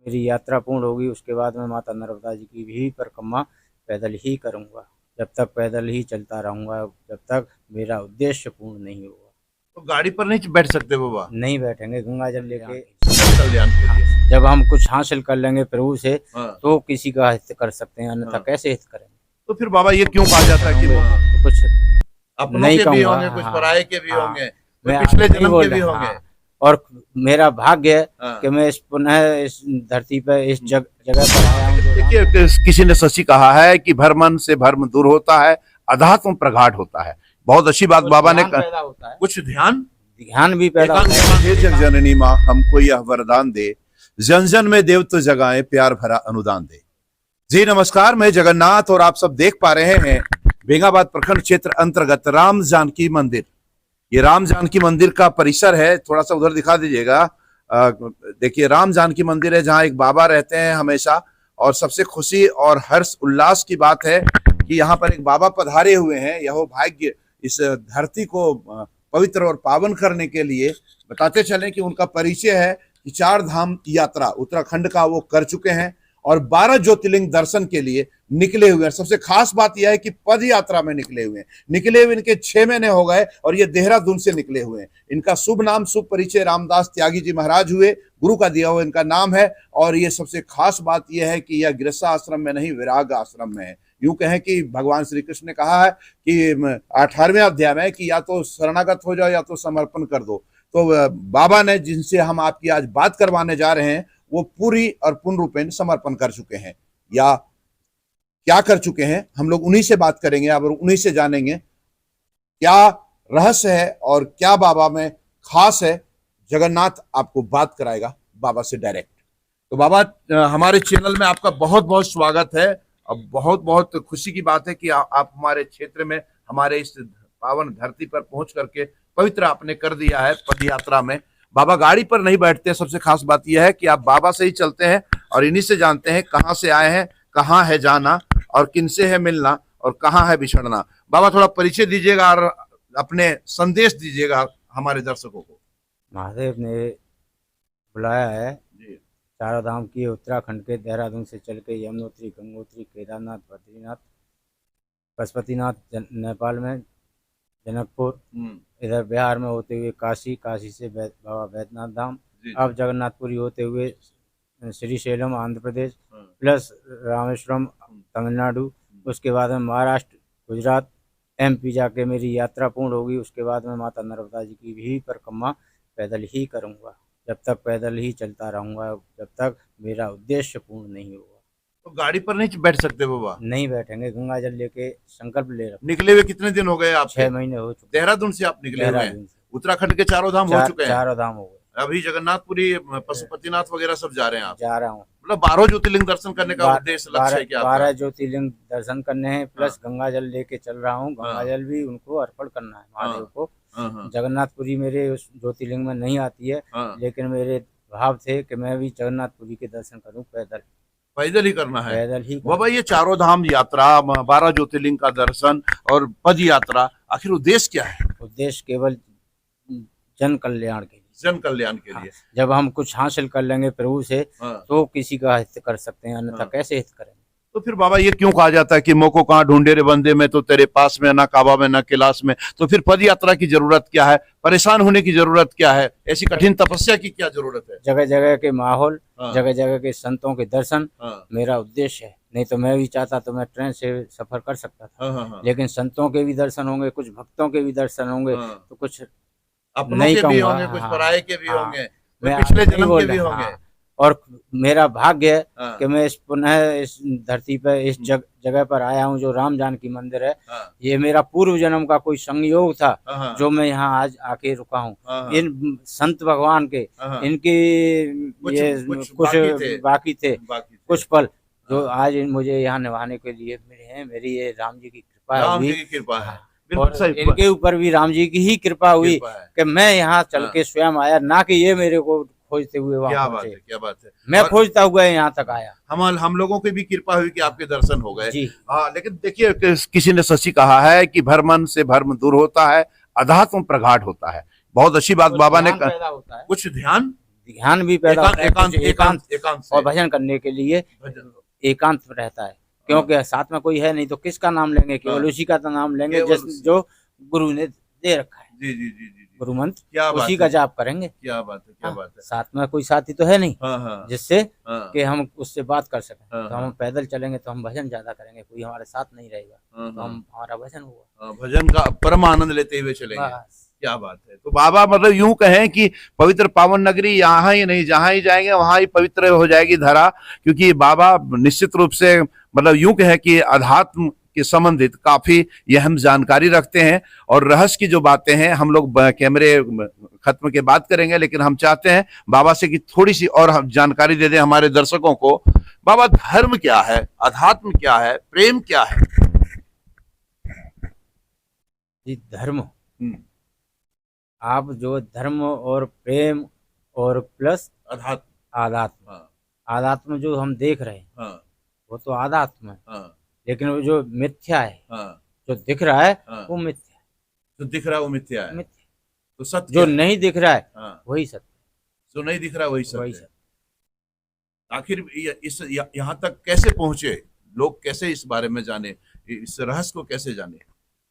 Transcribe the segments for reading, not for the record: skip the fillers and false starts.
मेरी यात्रा पूर्ण होगी उसके बाद मैं माता नर्मदा जी की भी परिक्रमा पैदल ही करूँगा। जब तक पैदल ही चलता रहूँगा, जब तक मेरा उद्देश्य पूर्ण नहीं होगा। तो गाड़ी पर नहीं बैठ सकते बाबा? नहीं बैठेंगे, गंगा जल लेके कल्याण के लिए। जब हम कुछ हासिल कर लेंगे प्रभु से हाँ। तो किसी का हित कर सकते हैं, अन्यथा हाँ। कैसे हित करेंगे। तो फिर बाबा ये क्यों कहा जाता है कि तो कुछ अपनों नहीं के भी कहूँगा, होंगे, कुछ हाँ, पराये के भी हाँ, होंगे, मैं पिछले नहीं जन्म बोल के भी रहा, होंगे। हाँ, और मेरा भाग्य है हाँ। कि मैं इस पुनः इस धरती पर इस जगह पर आया हूँ। देखिए किसी ने सच ही कहा है कि भर मन से भर्म दूर होता है, अध्यात्म प्रगाढ़ होता है। बहुत अच्छी बात बाबा ने पैदा होता है, कुछ ध्यान भी पैदा होता है। हे जग जननी माँ हमको यह वरदान दे, जन जन में देव तो जगाए, प्यार भरा अनुदान दे। जी नमस्कार, मैं जगन्नाथ और आप सब देख पा रहे हैं बेंगाबाद प्रखंड क्षेत्र अंतर्गत राम जानकी मंदिर। ये राम जानकी मंदिर का परिसर है, थोड़ा सा उधर दिखा दीजिएगा। देखिए राम जानकी मंदिर है जहाँ एक बाबा रहते हैं हमेशा, और सबसे खुशी और हर्ष उल्लास की बात है कि यहाँ पर एक बाबा पधारे हुए हैं। यह भाग्य इस धरती को पवित्र और पावन करने के लिए बताते चलें कि उनका परिचय है कि 4 धाम यात्रा उत्तराखंड का वो कर चुके हैं और 12 ज्योतिर्लिंग दर्शन के लिए निकले हुए हैं। सबसे खास बात यह है कि पद यात्रा में निकले हुए हैं। निकले हुए इनके 6 महीने हो गए और ये देहरादून से निकले हुए हैं। इनका शुभ नाम शुभ परिचय रामदास त्यागी जी महाराज हुए, गुरु का दिया हुआ इनका नाम है। और ये सबसे खास बात यह है कि यह गृहस्थ आश्रम में नहीं, विराग आश्रम में है। यूं कहें कि भगवान श्री कृष्ण ने कहा है कि 18वें अध्याय में कि या तो शरणागत हो जाओ या तो समर्पण कर दो। तो बाबा ने जिनसे हम आपकी आज बात करवाने जा रहे हैं वो पूरी और पूर्ण रूपेण समर्पण कर चुके हैं, या क्या कर चुके हैं, हम लोग उन्हीं से बात करेंगे और उन्हीं से जानेंगे क्या रहस्य है और क्या बाबा में खास है। जगन्नाथ आपको बात कराएगा बाबा से डायरेक्ट। तो बाबा हमारे चैनल में आपका बहुत बहुत स्वागत है। अब बहुत बहुत खुशी की बात है कि आप हमारे क्षेत्र में, हमारे इस पावन धरती पर पहुंच करके पवित्र आपने कर दिया है पद यात्रा में। बाबा गाड़ी पर नहीं बैठते हैं, सबसे खास बात यह है कि आप बाबा से ही चलते हैं और इन्हीं से जानते हैं कहाँ से आए हैं, कहाँ है जाना और किनसे है मिलना और कहाँ है बिछड़ना। बाबा थोड़ा परिचय दीजिएगा और अपने संदेश दीजिएगा हमारे दर्शकों को। महादेव ने बुलाया है जी। 4 धाम की, उत्तराखंड के देहरादून से चल के यमुनोत्री, गंगोत्री, केदारनाथ, बद्रीनाथ, पशुपतिनाथ नेपाल में, जनकपुर, इधर बिहार में होते हुए काशी, काशी से बाबा बैद्यनाथ धाम, अब जगन्नाथपुरी होते हुए श्रीशैलम आंध्र प्रदेश, प्लस रामेश्वरम तमिलनाडु। उसके बाद में महाराष्ट्र, गुजरात, MP जाके मेरी यात्रा पूर्ण होगी। उसके बाद में माता नर्मदा जी की भी परिक्रमा पैदल ही करूँगा। जब तक पैदल ही चलता रहूँगा, जब तक मेरा उद्देश्य पूर्ण नहीं होगा। तो गाड़ी पर नहीं बैठ सकते बाबा? नहीं बैठेंगे, गंगा जल लेके संकल्प ले रखा। निकले हुए कितने दिन हो गए आप? 6 महीने हो चुके। देहरादून से आप निकले हुए हैं? उत्तराखंड के 4 धाम हो चुके हैं? 4 धाम हो गए। अभी जगन्नाथपुरी, पशुपतिनाथ वगैरह सब जा रहे हैं आप? जा रहा हूँ। मतलब 12 ज्योतिर्लिंग दर्शन करने का उद्देश्य, लक्ष्य है क्या? 12 ज्योतिर्लिंग दर्शन करने हैं, प्लस गंगा जल लेके चल रहा हूँ। गंगा जल भी उनको अर्पण करना है महादेव को। जगन्नाथपुरी मेरे उस ज्योतिर्लिंग में नहीं आती है, लेकिन मेरे भाव थे कि मैं भी जगन्नाथपुरी के दर्शन करूं पैदल ही करना है। पैदल ही बाबा ये 4 धाम यात्रा, 12 ज्योतिर्लिंग का दर्शन और पद यात्रा, आखिर उद्देश्य क्या है? उद्देश्य केवल जन कल्याण के लिए। जन कल्याण के लिए। जब हम कुछ हासिल कर लेंगे प्रभु से तो किसी का हित कर सकते हैं, अन्यथा कैसे हित करेंगे। तो फिर बाबा ये क्यों कहा जाता है कि मोको कहाँ ढूंढे रे बंदे में, तो तेरे पास में, ना काबा में ना कैलाश में। तो फिर पद यात्रा की जरूरत क्या है? परेशान होने की जरूरत क्या है? ऐसी कठिन तपस्या की क्या जरूरत है? जगह जगह के माहौल, जगह जगह के संतों के दर्शन मेरा उद्देश्य है। नहीं तो मैं भी चाहता तो मैं ट्रेन से सफर कर सकता था, लेकिन संतों के भी दर्शन होंगे, कुछ भक्तों के भी दर्शन होंगे, तो कुछ अपनों के भी होंगे, कुछ पराये के भी होंगे, पिछले जन्म के भी होंगे। और मेरा भाग्य है कि मैं इस पुनः इस धरती पर इस जगह पर आया हूँ जो राम जानकी मंदिर है। ये मेरा पूर्व जन्म का कोई संयोग था जो मैं यहाँ आज आके रुका हूँ। इन संत भगवान के, इनकी ये कुछ बाकी थे कुछ पल जो आज मुझे यहाँ निभाने के लिए मिले हैं। मेरी ये राम जी की कृपा है। और इनके ऊपर भी राम जी की ही कृपा हुई कि मैं यहाँ चल के स्वयं आया, ना कि ये मेरे को खोजते हुए वहाँ पहुंचे। क्या बात है। मैं खोजता हुआ यहाँ तक आया। हम लोगों की भी कृपा हुई कि आपके दर्शन हो गए। हाँ, लेकिन देखिए किसी ने सच ही कहा है कि भर मन से भर्म दूर होता है, अध्यात्म प्रगाढ़ होता है। बहुत अच्छी बात बाबा ने, पैदा होता है, कुछ ध्यान ध्यान भी पैदा होता है, एकांत कुछ एकांत एकांत से और भजन करने के लिए भजन एकांत रहता है, क्योंकि साथ में कोई है नहीं तो किसका नाम लेंगे, केवल हाँ। उसी का तो नाम लेंगे केवल जिस उसी। जो गुरु ने दे रखा है, जी जी जी जी जी। गुरु मंत्र क्या बात उसी का है, जाप करेंगे। क्या बात है, क्या हाँ, बात है। साथ में कोई साथी तो है नहीं हाँ हाँ जिससे हाँ कि हम उससे बात कर सकें। हाँ, तो हाँ। हम पैदल चलेंगे तो हम भजन ज्यादा करेंगे, कोई हमारे साथ नहीं रहेगा हाँ, तो हाँ। हम हमारा भजन हुआ। भजन का परम आनंद लेते हुए चलेंगे। बस क्या बात है। तो बाबा मतलब यूं कहें कि पवित्र पावन नगरी यहाँ ही नहीं, जहां ही जाएंगे वहां ही पवित्र हो जाएगी धरा, क्योंकि बाबा निश्चित रूप से मतलब यूं कहें कि अध्यात्म के संबंधित काफी अहम जानकारी रखते हैं। और रहस्य की जो बातें हैं हम लोग कैमरे खत्म के बात करेंगे, लेकिन हम चाहते हैं बाबा से कि थोड़ी सी और हम जानकारी दे दें हमारे दर्शकों को। बाबा, धर्म क्या है, अध्यात्म क्या है, प्रेम क्या है? जी, धर्म, आप जो धर्म और प्रेम और प्लस अध्यात्म, आध्यात्म, हाँ आध्यात्म जो हम देख रहे हैं हाँ वो तो आध्यात्म है, हाँ लेकिन वो जो मिथ्या है, हाँ जो दिख रहा है हाँ। वो मिथ्या जो दिख रहा है वो मिथ्या है, है, मिथ्या। तो सत्य जो क्या है? नहीं दिख रहा है हाँ, वही सत्य, जो नहीं दिख रहा है वही वही सत्य है। सत्य। आखिर इस यहाँ तक कैसे पहुंचे लोग, कैसे इस बारे में जाने, इस रहस्य को कैसे जाने?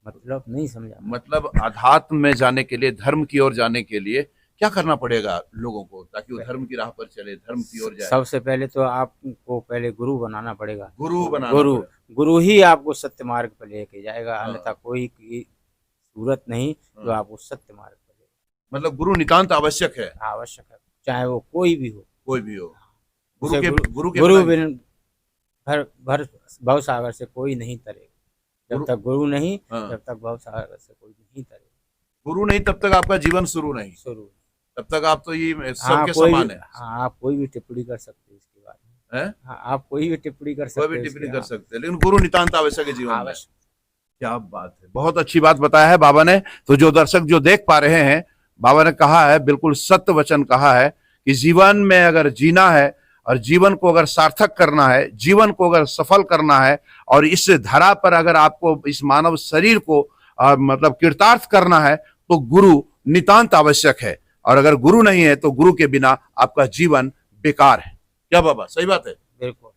मतलब नहीं समझा। मतलब अध्यात्म में जाने के लिए, धर्म की ओर जाने के लिए क्या करना पड़ेगा लोगों को, ताकि वो धर्म की राह पर चले, धर्म की ओर जाए? सबसे पहले तो आपको पहले गुरु बनाना पड़ेगा। गुरु बनाना गुरु पड़ेगा। गुरु ही आपको सत्य मार्ग पर लेके जाएगा, हाँ। अन्यथा कोई की सूरत नहीं जो हाँ। आपको सत्य मार्ग पर लेगा। मतलब गुरु नितांत आवश्यक है, आवश्यक है, चाहे वो कोई भी हो। कोई भी हो। उसे गुरु के गुरु बिना- बिन भर भव सागर से कोई नहीं तरेगा। जब गुरु- तक गुरु नहीं, हाँ। जब तक भव सागर से कोई नहीं तरेगा। गुरु नहीं तब तक आपका जीवन शुरू नहीं, शुरू तब तक आप तो ये हाँ, सबके कोई समान भी, है। हाँ, आप कोई भी टिप्पणी कर सकते हैं इसके बारे में। हैं? हाँ, आप कोई भी टिप्पणी कर कोई सकते भी हैं टिप्पणी इसके, कर सकते हैं, लेकिन गुरु नितांत आवश्यक है जीवन में। आवश्यक। क्या बात है, बहुत अच्छी बात बताया है बाबा ने। तो जो दर्शक जो देख पा रहे हैं, बाबा ने कहा है, बिल्कुल सत्य वचन कहा है कि जीवन में अगर जीना है और जीवन को अगर सार्थक करना है, जीवन को अगर सफल करना है, और इस धरा पर अगर आपको इस मानव शरीर को मतलब कृतार्थ करना है, तो गुरु नितांत आवश्यक है। और अगर गुरु नहीं है तो गुरु के बिना आपका जीवन बेकार है। क्या बाबा, सही बात है? बिल्कुल।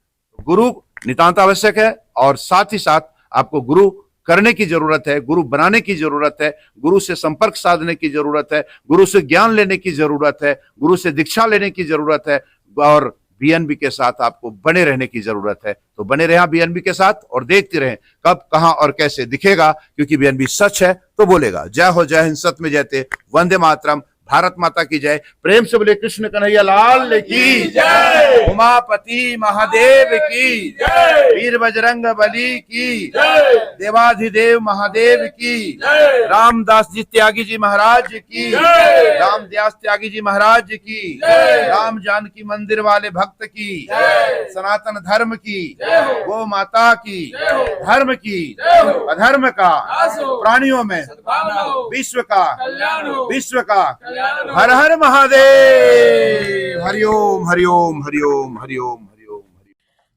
गुरु नितांत आवश्यक है, और साथ ही साथ आपको गुरु करने की जरूरत है, गुरु बनाने की जरूरत है, गुरु से संपर्क साधने की जरूरत है, गुरु से ज्ञान लेने की जरूरत है, गुरु से दीक्षा लेने की जरूरत है, और बीएनबी के साथ आपको बने रहने की जरूरत है। तो बने रहे बीएनबी के साथ और देखते रहें कब, कहां और कैसे दिखेगा, क्योंकि बीएनबी सच है तो बोलेगा। जय हो, जय हिंद, सत्य में जयते, वंदे मातरम, भारत माता की जय। प्रेम से बोले कृष्ण कन्हैया लाल की जय, उमापति महादेव की जय, वीर बजरंग बली की जय, देवाधिदेव महादेव की जय, रामदास जी त्यागी जी महाराज की जय, रामदास त्यागी जी महाराज की जय, राम जानकी मंदिर वाले भक्त की जय, सनातन धर्म की, गो माता की, धर्म की, अधर्म का, प्राणियों में विश्व का, विश्व का, हर हर महादेव। हरिओम हरिओम हरिओम हरिओम हरिओम।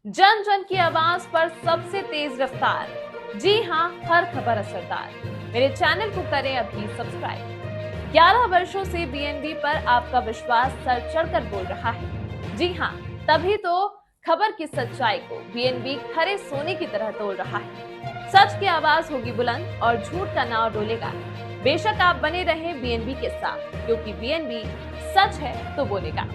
जन जन की आवाज पर सबसे तेज रफ्तार, जी हाँ, हर खबर असरदार। मेरे चैनल को करें अभी सब्सक्राइब। 11 वर्षों से बीएनबी पर आपका विश्वास सर चढ़कर बोल रहा है। जी हाँ, तभी तो खबर की सच्चाई को बीएनबी खरे सोने की तरह तोल रहा है। सच की आवाज होगी बुलंद और झूठ का नाव डोलेगा। बेशक आप बने रहें बीएनबी के साथ, क्योंकि बीएनबी सच है तो बोलेगा।